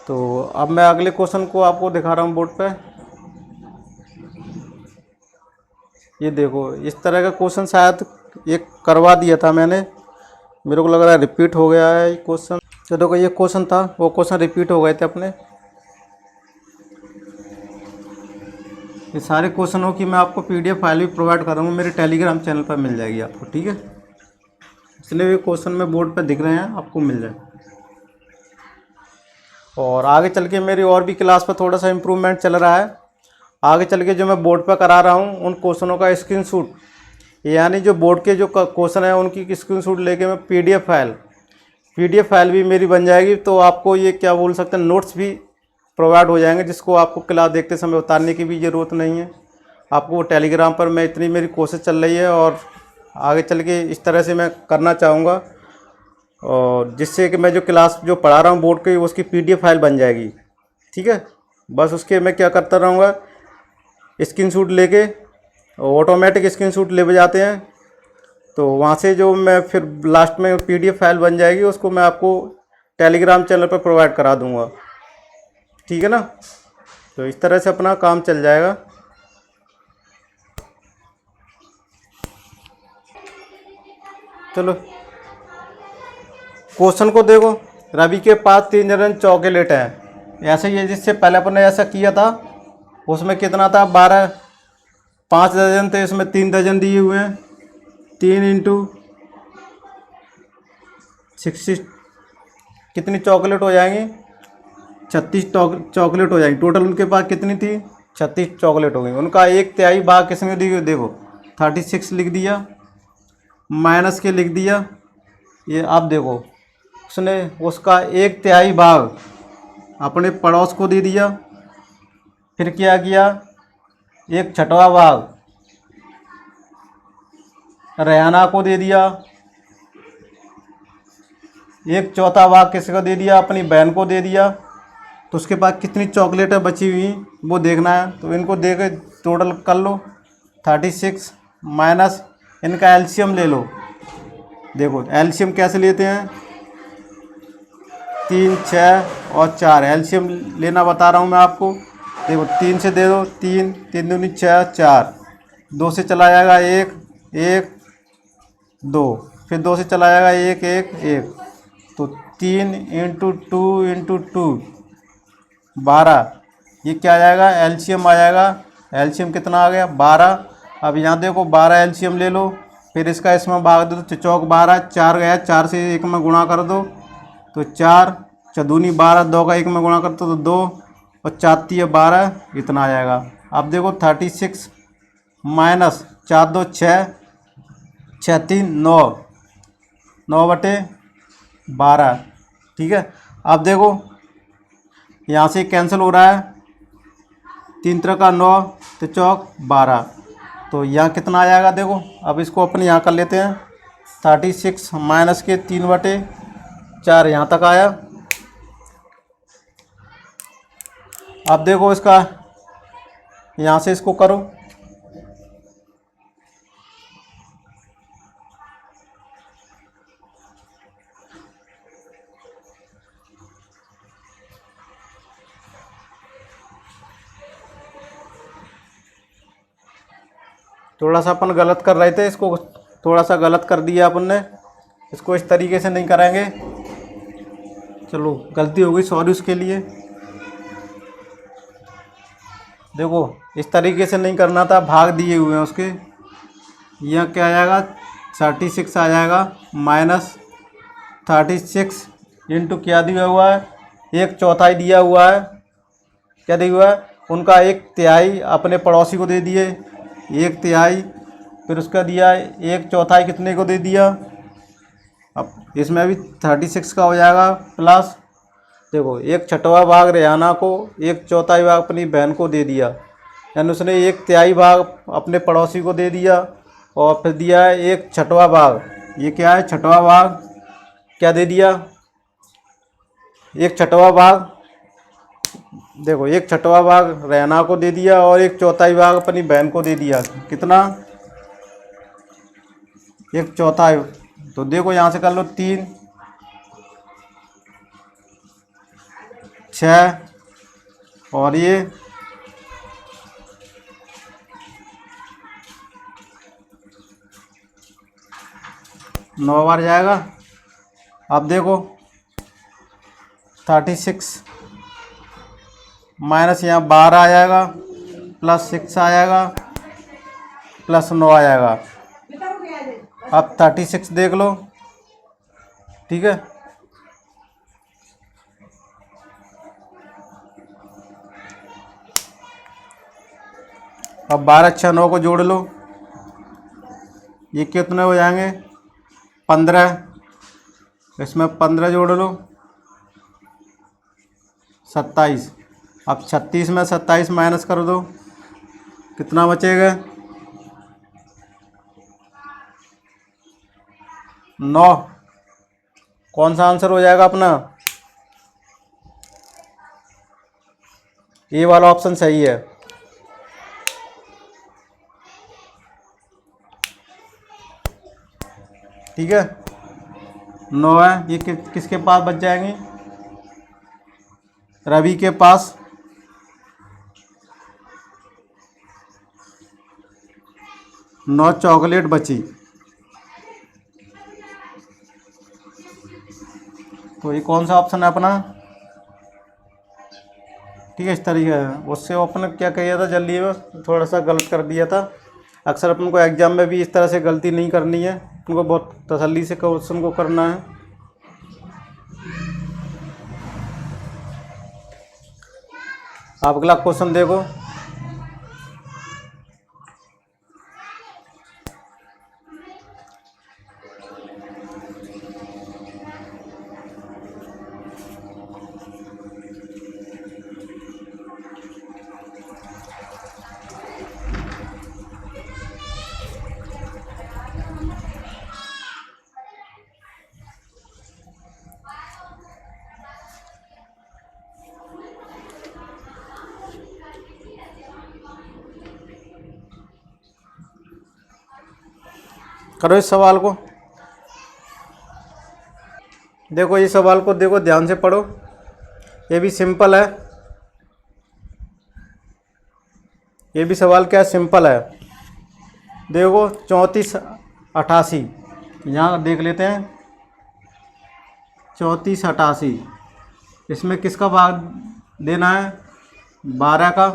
तो अब मैं अगले क्वेश्चन को आपको दिखा रहा हूँ बोर्ड पे। ये देखो इस तरह का क्वेश्चन शायद एक करवा दिया था मैंने, मेरे को लग रहा है रिपीट हो गया है ये क्वेश्चन। तो देखो ये क्वेश्चन था, वो क्वेश्चन रिपीट हो गए थे अपने। ये सारे क्वेश्चनों की मैं आपको PDF फाइल भी प्रोवाइड करूँगा, मेरे टेलीग्राम चैनल पर मिल जाएगी आपको, ठीक है। जितने भी क्वेश्चन में बोर्ड पर दिख रहे हैं आपको मिल जाए। और आगे चल के मेरी और भी क्लास पर थोड़ा सा इम्प्रूवमेंट चल रहा है। आगे चल के जो मैं बोर्ड पर करा रहा हूँ उन क्वेश्चनों का स्क्रीनशॉट, यानी जो बोर्ड के जो क्वेश्चन है उनकी स्क्रीनशॉट लेके मैं PDF फाइल PDF फाइल भी मेरी बन जाएगी, तो आपको ये क्या बोल सकते हैं, नोट्स भी प्रोवाइड हो जाएंगे, जिसको आपको क्लास देखते समय उतारने की भी ज़रूरत नहीं है। आपको टेलीग्राम पर मैं इतनी मेरी कोशिश चल रही है, और आगे चल के इस तरह से मैं करना चाहूँगा, और जिससे कि मैं जो क्लास जो पढ़ा रहा हूँ बोर्ड की, उसकी PDF फाइल बन जाएगी। ठीक है, बस उसके मैं क्या करता रहूँगा, स्क्रीनशॉट लेके ऑटोमेटिक स्क्रीनशॉट ले जाते हैं, तो वहाँ से जो मैं फिर लास्ट में PDF फाइल बन जाएगी, उसको मैं आपको टेलीग्राम चैनल पर प्रोवाइड करा दूँगा। ठीक है ना, तो इस तरह से अपना काम चल जाएगा। चलो क्वेश्चन को देखो। रवि के पास 3 दर्जन चॉकलेट हैं। ऐसे ही है, जिससे पहले अपन ने ऐसा किया था, उसमें कितना था, 12, 5 दर्जन थे, इसमें 3 दर्जन दिए हुए हैं। 3 इंटू 60 कितनी चॉकलेट हो जाएंगी, 36 चॉकलेट हो जाएंगी। टोटल उनके पास कितनी थी, 36 चॉकलेट हो गई। उनका 1/3 भाग किसमें दी, देखो 36 लिख दिया, माइनस के लिख दिया। ये आप देखो, उसने उसका 1/3 भाग अपने पड़ोस को दे दिया। फिर क्या किया, 1/6 भाग रेहाना को दे दिया। 1/4 भाग किसको दे दिया, अपनी बहन को दे दिया। तो उसके पास कितनी चॉकलेटें बची हुई वो देखना है। तो इनको दे के टोटल कर लो, 36 माइनस इनका एलसीएम ले लो। देखो एलसीएम कैसे लेते हैं, 3, 6 और 4 एलसीएम लेना बता रहा हूँ मैं आपको। देखो 3 से दे दो, 3, 3 दूनी 6, 4, 2 से चला जाएगा 1, 1, 2, फिर 2 से चला जाएगा 1, 1, 1, तो 3 इंटू 2 इंटू 2 12। ये क्या आ जाएगा, एलसीएम आ जाएगा। एलसीएम कितना आ गया, 12। अब यहाँ देखो 12 एलसीएम ले लो, फिर इसका इसमें भाग दो, तो चौक 12, 4 गया, 4 से 1 में गुणा कर दो तो 4, चौदूनी 12, 2 का 1 में गुणा करते तो 2, और 4 3 12, इतना आ जाएगा। अब देखो 36 माइनस 4 2 6, 6 3 9, 9/12। ठीक है, अब देखो यहाँ से कैंसिल हो रहा है, 3 3 का 9, तो चौक 12, तो यहाँ कितना आ जाएगा। देखो अब इसको अपने यहाँ कर लेते हैं, 36 माइनस के 3/4 यहाँ तक आया। अब देखो इसका यहाँ से इसको करो, थोड़ा सा अपन गलत कर रहे थे, इसको थोड़ा सा गलत कर दिया अपन ने, इसको इस तरीके से नहीं करेंगे। चलो गलती हो गई, सॉरी उसके लिए। देखो इस तरीके से नहीं करना था, भाग दिए हुए हैं उसके। यहाँ क्या आ जाएगा, 36 आ जाएगा माइनस 36 इंटू क्या दिया हुआ है, 1/4 दिया हुआ है। क्या दिया हुआ है, उनका 1/3 अपने पड़ोसी को दे दिए, 1/3, फिर उसका दिया 1/4 कितने को दे दिया। अब इसमें भी 36 का हो जाएगा प्लस, देखो 1/6 भाग रेहाना को, 1/4 भाग अपनी बहन को दे दिया, यानी उसने 1/3 भाग अपने पड़ोसी को दे दिया, और फिर दिया है 1/6 भाग, ये क्या है 6वां भाग, क्या दे दिया 1/6 भाग, देखो 1/6 भाग रेहाना को दे दिया, और 1/4 भाग अपनी बहन को दे दिया। कितना, 1/4। तो देखो यहाँ से कर लो, 3, 6 और ये 9 बार जाएगा। अब देखो 36 माइनस यहाँ 12 आ जाएगा, प्लस 6 आ जाएगा, प्लस 9 आ जाएगा। अब 36 देख लो, ठीक है। अब 12 6 9 को जोड़ लो, ये कितने हो जाएंगे, 15। इसमें 15 जोड़ लो, 27। अब 36 में 27 माइनस कर दो, कितना बचेगा? 9। कौन सा आंसर हो जाएगा अपना? ये वाला ऑप्शन सही है। ठीक है, 9 है। ये किसके पास बच जाएंगी? रवि के पास। नौ चॉकलेट बची, तो ये कौन सा ऑप्शन है अपना? ठीक है, इस तरीके है। उससे अपन क्या किया था, जल्दी में थोड़ा सा गलत कर दिया था। अक्सर अपन को एग्जाम में भी इस तरह से गलती नहीं करनी है, उनको बहुत तसल्ली से क्वेश्चन को करना है। आप अगला क्वेश्चन देखो। करो इस सवाल को। देखो ये सवाल को देखो, ध्यान से पढ़ो। ये भी सिंपल है, ये भी सवाल क्या है, सिंपल है। देखो 34 88, यहाँ देख लेते हैं। 34 88, इसमें किसका भाग देना है? 12 का।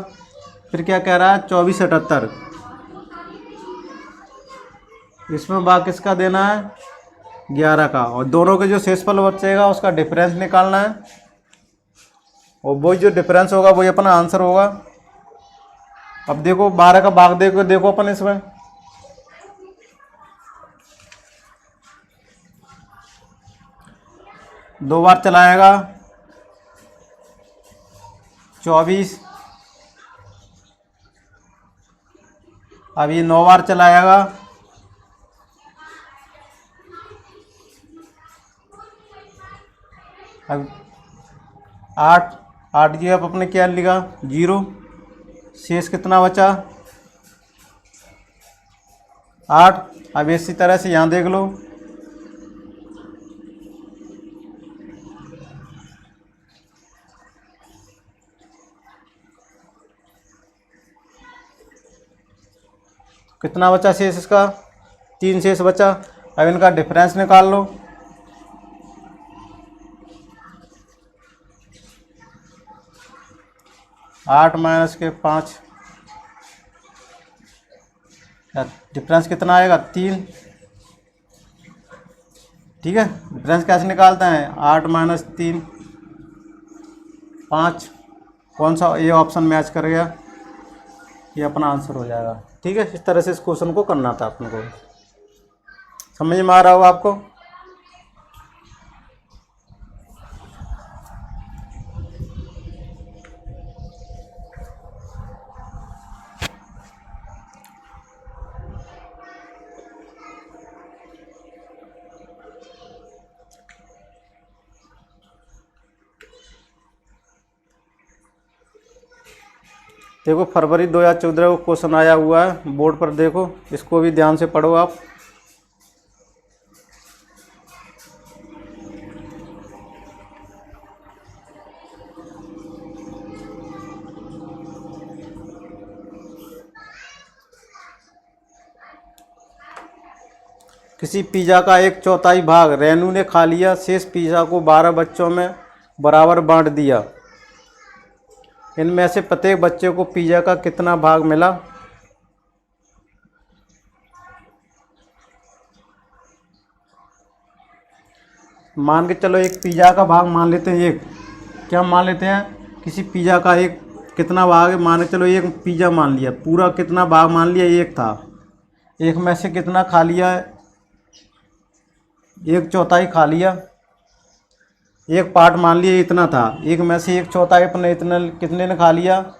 फिर क्या कह रहा है? 24 78, इसमें भाग किसका देना है? 11 का। और दोनों के जो शेषफल बचेगा उसका डिफरेंस निकालना है, और वही जो डिफरेंस होगा वही अपना आंसर होगा। अब देखो 12 का भाग देखो अपन इसमें, दो बार चलाएगा 24, अब ये 9 बार चलाएगा, अब 8 जी। अब अपने क्या लिखा? 0। शेष कितना बचा? 8। अब इसी तरह से यहाँ देख लो, कितना बचा शेष इसका? 3 शेष बचा। अब इनका डिफरेंस निकाल लो। आठ माइनस के 5, डिफरेंस कितना आएगा? 3। ठीक है, डिफरेंस कैसे निकालते हैं? 8 माइनस 3 5। कौन सा ये ऑप्शन मैच कर गया? ये अपना आंसर हो जाएगा। ठीक है, इस तरह से इस क्वेश्चन को करना था अपन को। समझ में आ रहा होगा आपको? देखो फरवरी 2014 को क्वेश्चन आया हुआ है बोर्ड पर, देखो इसको भी ध्यान से पढ़ो आप। किसी पिज़्ज़ा का 1/4 भाग रेनू ने खा लिया, शेष पिज़्ज़ा को 12 बच्चों में बराबर बांट दिया। इनमें से प्रत्येक बच्चे को पिज़्ज़ा का कितना भाग मिला? मान के चलो एक पिज़्ज़ा का भाग मान लेते हैं, एक क्या मान लेते हैं? किसी पिज़्ज़ा का एक कितना भाग है? मान के चलो एक पिज़्ज़ा मान लिया, पूरा कितना भाग मान लिया? एक था। एक में से कितना खा लिया है? 1/4 खा लिया। एक पार्ट मान लिए इतना था, एक में से एक चौथाई अपने इतना कितने ने खा लिया, तो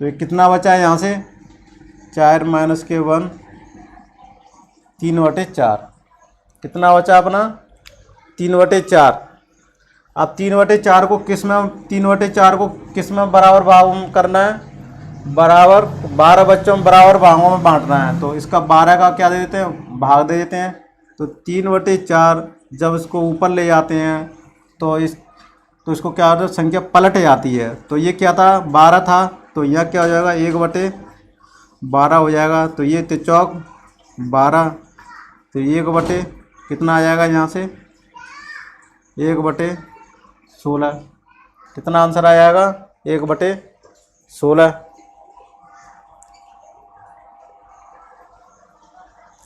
ये कितना बचा है यहाँ से 4 माइनस के 1 3/4 कितना बचा अपना 3/4। अब 3/4 को किस में 3/4 को किस में बराबर भाग करना है, बराबर 12 बच्चों में बराबर भागों में बांटना है। तो इसका 12 का क्या दे देते हैं, भाग दे देते हैं। तो 3/4 जब इसको ऊपर ले जाते हैं तो इसको क्या होता है, संख्या पलट जाती है। तो ये क्या था 12 था, तो यह क्या हो जाएगा 1/12 हो जाएगा। तो ये चौक 12, तो 1 कितना आ जाएगा यहाँ से 1/16। कितना आंसर आ जाएगा 1/16।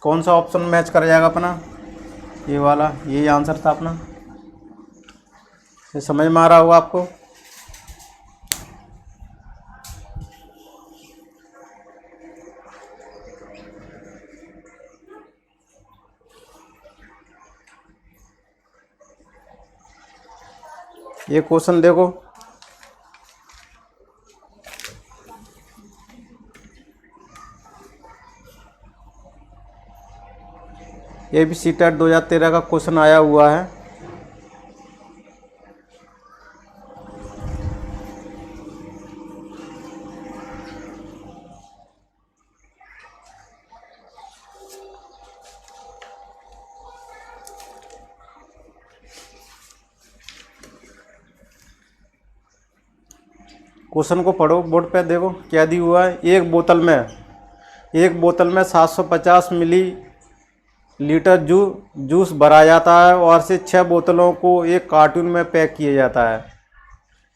कौन सा ऑप्शन मैच कर जाएगा अपना, ये वाला, यही आंसर था अपना। ये समझ में आ रहा होगा आपको। ये क्वेश्चन देखो, ये भी सीटेट 2013 का क्वेश्चन आया हुआ है। क्वेश्चन को पढ़ो बोर्ड पे, देखो क्या दी हुआ है। एक बोतल में 750 मिलीलीटर जूस भरा जाता है और से 6 बोतलों को एक कार्टून में पैक किया जाता है।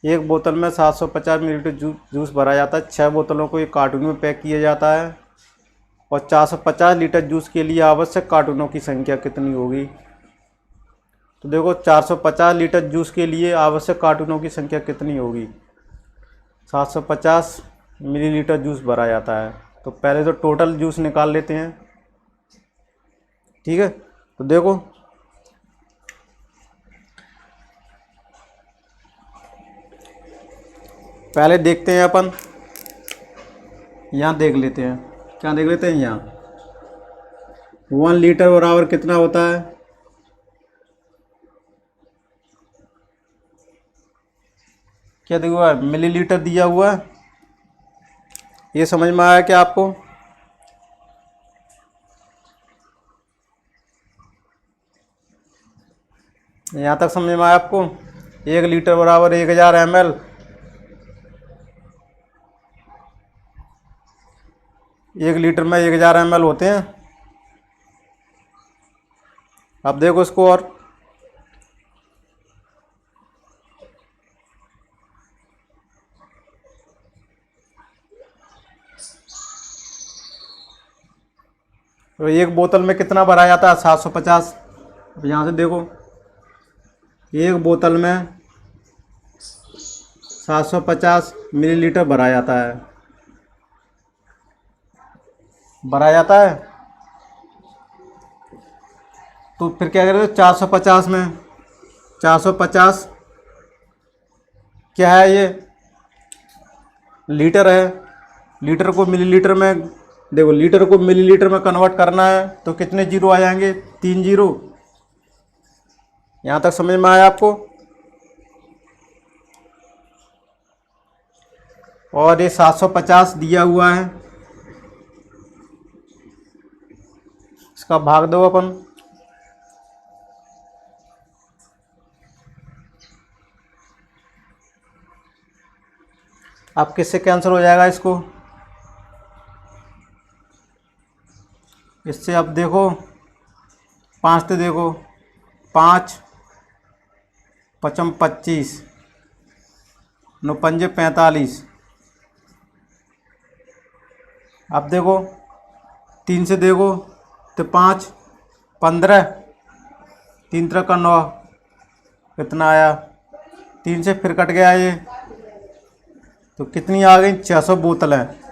एक बोतल में 750 मिलीलीटर जूस भरा जाता है, 6 बोतलों को एक कार्टून में पैक किया जाता है और 450 लीटर जूस के लिए आवश्यक कार्टूनों की संख्या कितनी होगी। तो देखो 450 लीटर जूस के लिए आवश्यक कार्टूनों की संख्या कितनी होगी, 750 मिलीलीटर जूस भरा जाता है। तो पहले तो टोटल जूस निकाल लेते हैं, ठीक है। तो देखो पहले देखते हैं अपन, यहाँ देख लेते हैं, क्या देख लेते हैं यहाँ 1 लीटर बराबर कितना होता है, क्या दिया हुआ है, मिलीलीटर दिया हुआ है। ये समझ में आया क्या आपको। यहाँ तक समझ में आया आपको। 1 लीटर बराबर 1000 ml, 1 लीटर में 1000 ml होते हैं। अब देखो इसको, और तो एक बोतल में कितना भरा जाता है 750। अब यहाँ से देखो एक बोतल में 750 मिलीलीटर भरा जाता है, तो फिर क्या करें 450 में 450 क्या है, ये लीटर है। लीटर को मिलीलीटर में, देखो लीटर को मिलीलीटर में कन्वर्ट करना है तो कितने जीरो आ जाएंगे, 3 जीरो। यहाँ तक समझ में आया आपको। और ये 750 दिया हुआ है, इसका भाग दो अपन। अब किससे कैंसिल हो जाएगा इसको, इससे अब देखो 5 तो देखो 5 पचम 25 9 पंजे 45। अब देखो 3 से देखो तो 5 15, 3 3 का 9, कितना आया 3 से फिर कट गया ये, तो कितनी आ गई 600 बोतलें।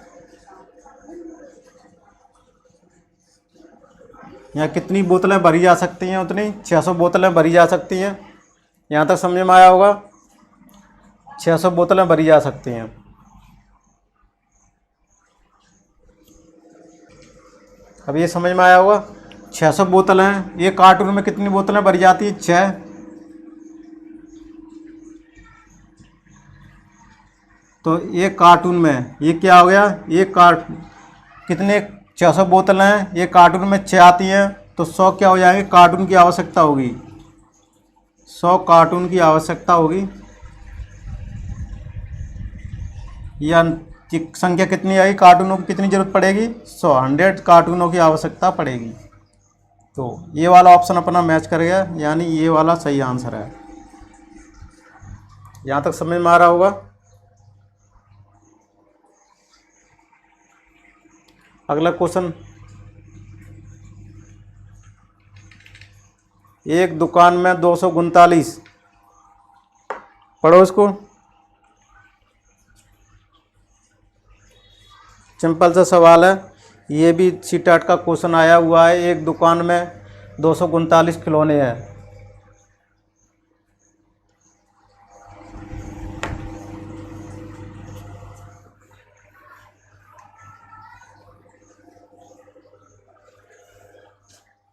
यहाँ कितनी बोतलें भरी जा सकती हैं, उतनी 600 बोतलें भरी जा सकती हैं। यहाँ तक समझ में आया होगा। 600 बोतलें भरी जा सकती हैं। अब ये समझ में आया होगा, 600 बोतलें हैं। ये कार्टून में कितनी बोतलें भरी जाती है? 6। तो ये कार्टून में ये क्या हो गया, ये कितने 600 बोतलें हैं, ये कार्टून में 6 आती हैं, तो 100 क्या हो जाएंगे, कार्टून की आवश्यकता होगी। 100 कार्टून की आवश्यकता होगी। या संख्या कितनी आएगी, कार्टूनों की कितनी जरूरत पड़ेगी? 100 कार्टूनों की आवश्यकता पड़ेगी। तो ये वाला ऑप्शन अपना मैच कर गया, यानी ये वाला सही आंसर है। यहाँ तक समझ में आ रहा होगा। अगला क्वेश्चन, एक दुकान में 239, पढ़ो इसको। सिंपल सा सवाल है, ये भी सीटेट का क्वेश्चन आया हुआ है। एक दुकान में 239 खिलौने हैं।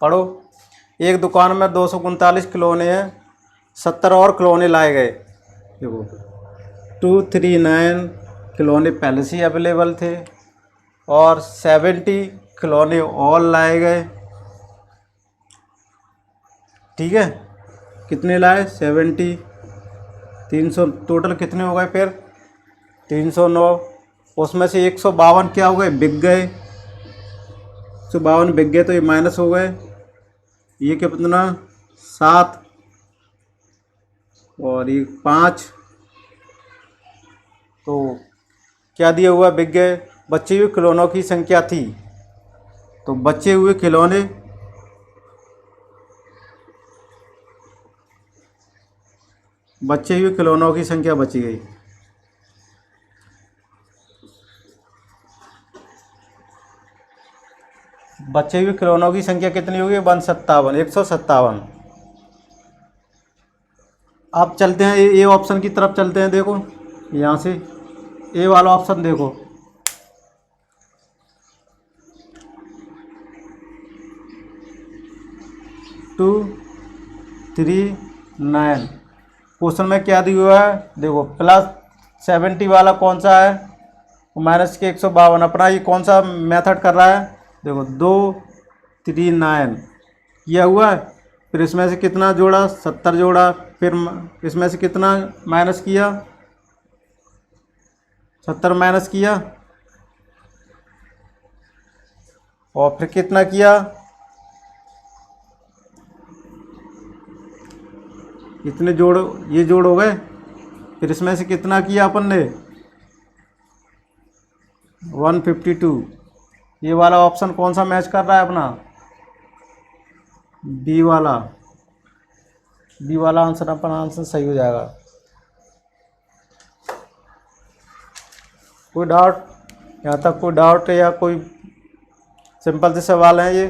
पढ़ो, एक दुकान में 239 खिलौने हैं, 70 और खिलौने लाए गए। देखो 239 खिलौने पहले से ही अवेलेबल थे और 70 खिलौने और लाए गए। ठीक है, कितने लाए? 70, 300, टोटल कितने हो गए फिर? 309। उसमें से 152 क्या हो गए? बिक गए। 152 बिक गए तो ये माइनस हो गए। ये कितना? 7 और ये 5। तो क्या दिया हुआ? बिक गए। बचे हुए खिलौनों की संख्या थी, तो बचे हुए खिलौने खिलौनों की संख्या बची गई। बचे हुए खिलौनों की संख्या कितनी होगी? 157। अब चलते हैं ए ऑप्शन की तरफ चलते हैं। देखो यहाँ से ए वाला ऑप्शन देखो, टू 3 9। क्वेश्चन में क्या दिया हुआ है? देखो +70 वाला कौन सा है? माइनस के 152। अपना ये कौन सा मेथड कर रहा है? देखो 2 3 9 किया हुआ है, फिर इसमें से कितना जोड़ा? 70 जोड़ा, फिर इसमें से कितना माइनस किया? 70 माइनस किया, और फिर कितना किया? इतने जोड़, ये जोड़ हो गए। फिर इसमें से कितना किया अपन ने? 152। ये वाला ऑप्शन कौन सा मैच कर रहा है अपना? बी वाला। बी वाला आंसर अपना आंसर सही हो जाएगा। कोई डाउट? यहाँ तक कोई डाउट है या कोई सिंपल से सवाल है ये?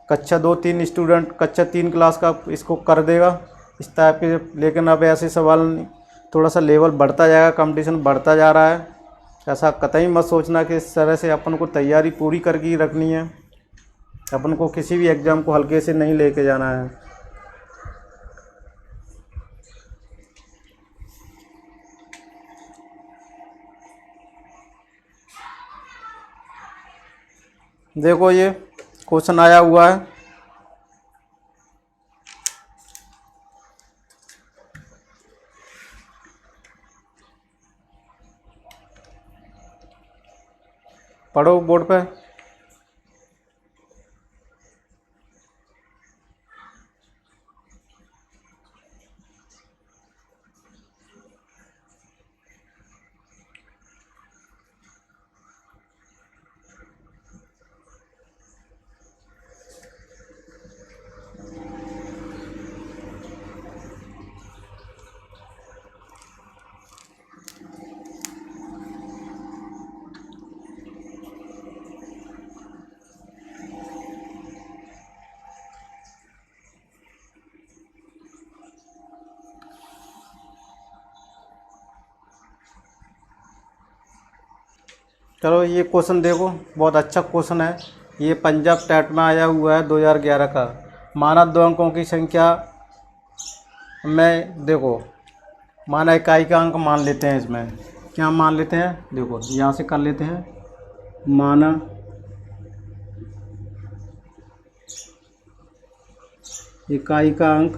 कक्षा 2-3 स्टूडेंट, कक्षा 3 क्लास का इसको कर देगा इस टाइप के। लेकिन अब ऐसे सवाल थोड़ा सा लेवल बढ़ता जाएगा, कंपटीशन बढ़ता जा रहा है। ऐसा कतई मत सोचना कि इस तरह से अपन को तैयारी पूरी करके ही रखनी है। अपन को किसी भी एग्ज़ाम को हल्के से नहीं लेके जाना है। देखो ये क्वेश्चन आया हुआ है, पढ़ो बोर्ड पे। चलो ये क्वेश्चन देखो, बहुत अच्छा क्वेश्चन है। ये पंजाब टेट में आया हुआ है 2011 का। माना दो अंकों की संख्या में, देखो माना इकाई का अंक मान लेते हैं। इसमें क्या मान लेते हैं, देखो यहाँ से कर लेते हैं। माना इकाई का अंक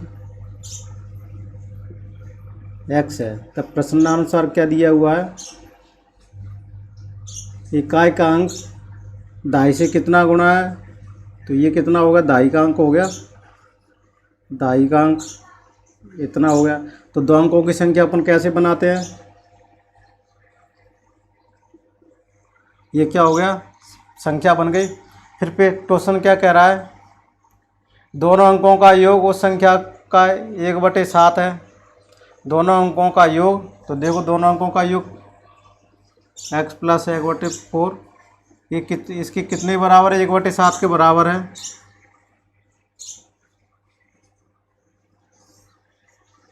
x है, तब प्रश्नानुसार क्या दिया हुआ है, इकाई का अंक दहाई से कितना गुणा है, तो ये कितना होगा, दहाई का अंक हो गया, दहाई का अंक इतना हो गया। तो दो अंकों की संख्या अपन कैसे बनाते हैं, ये क्या हो गया, संख्या बन गई। फिर पे क्वेश्चन क्या कह रहा है, दोनों अंकों का योग उस संख्या का 1/7 है। दोनों अंकों का योग, तो देखो दोनों अंकों का योग x + 1/4, ये इसकी कितने बराबर है, 1/7 के बराबर है।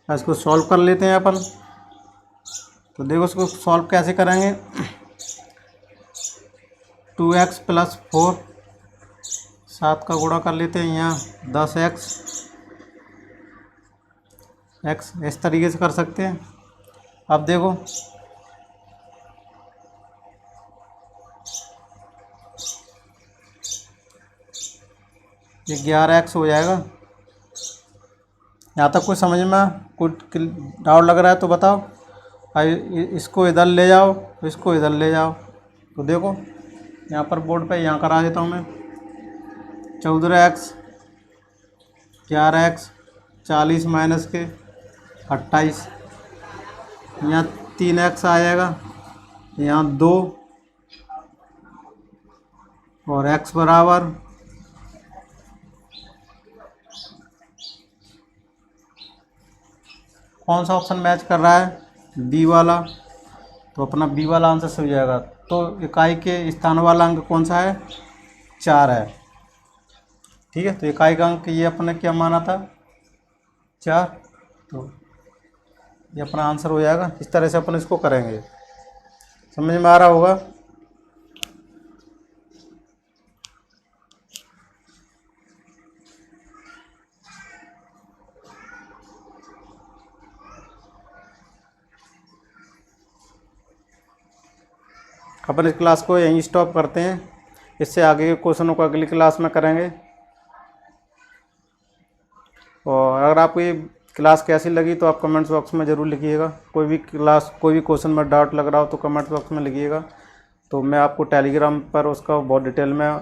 इसको सॉल्व कर लेते हैं अपन। तो देखो इसको सॉल्व कैसे करेंगे, 2x + 4, 7 का गुणा कर लेते हैं, यहाँ 10x, इस तरीके से कर सकते हैं। अब देखो ये 11x हो जाएगा। यहाँ तक कुछ समझ में कुछ डाउट लग रहा है तो बताओ। इसको इधर ले जाओ, इसको इधर ले जाओ। तो देखो यहाँ पर बोर्ड पे यहाँ करा देता हूँ मैं, 14x, 11x, 40 माइनस के 28, यहाँ 3x आएगा, यहाँ 2 और x बराबर कौन सा ऑप्शन मैच कर रहा है, बी वाला। तो अपना बी वाला आंसर सही हो जाएगा। तो इकाई के स्थान वाला अंक कौन सा है, 4 है। ठीक है, तो इकाई का अंक ये अपने क्या माना था, 4। तो ये अपना आंसर हो जाएगा। इस तरह से अपन इसको करेंगे, समझ में आ रहा होगा। अपन इस क्लास को यहीं स्टॉप करते हैं, इससे आगे के क्वेश्चनों को अगली क्लास में करेंगे। और अगर आपको ये क्लास कैसी लगी तो आप कमेंट्स बॉक्स में ज़रूर लिखिएगा। कोई भी क्वेश्चन में डाउट लग रहा हो तो कमेंट्स बॉक्स में लिखिएगा। तो मैं आपको टेलीग्राम पर उसका बहुत डिटेल में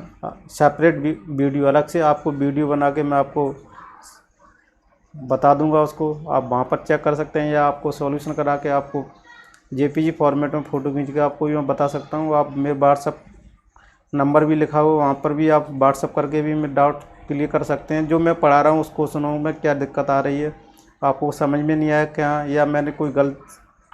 सेपरेट वीडियो, अलग से आपको वीडियो बना के मैं आपको बता दूंगा। उसको आप वहाँ पर चेक कर सकते हैं, या आपको सॉल्यूशन करा के आपको JPG फॉर्मेट में फ़ोटो खींच के आपको भी मैं बता सकता हूँ। आप मेरे व्हाट्सअप नंबर भी लिखा हो, वहाँ पर भी आप व्हाट्सअप करके भी मैं डाउट क्लियर कर सकते हैं। जो मैं पढ़ा रहा हूँ उस क्वेश्चनों में क्या दिक्कत आ रही है, आपको समझ में नहीं आया क्या, या मैंने कोई गलत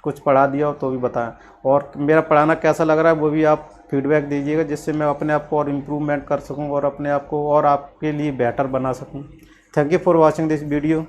कुछ पढ़ा दिया हो तो भी बताएं। और मेरा पढ़ाना कैसा लग रहा है वो भी आप फीडबैक दीजिएगा, जिससे मैं अपने आप को और इम्प्रूवमेंट कर सकूँ और अपने आप को और आपके लिए बेटर बना सकूँ। Thank you for watching this video.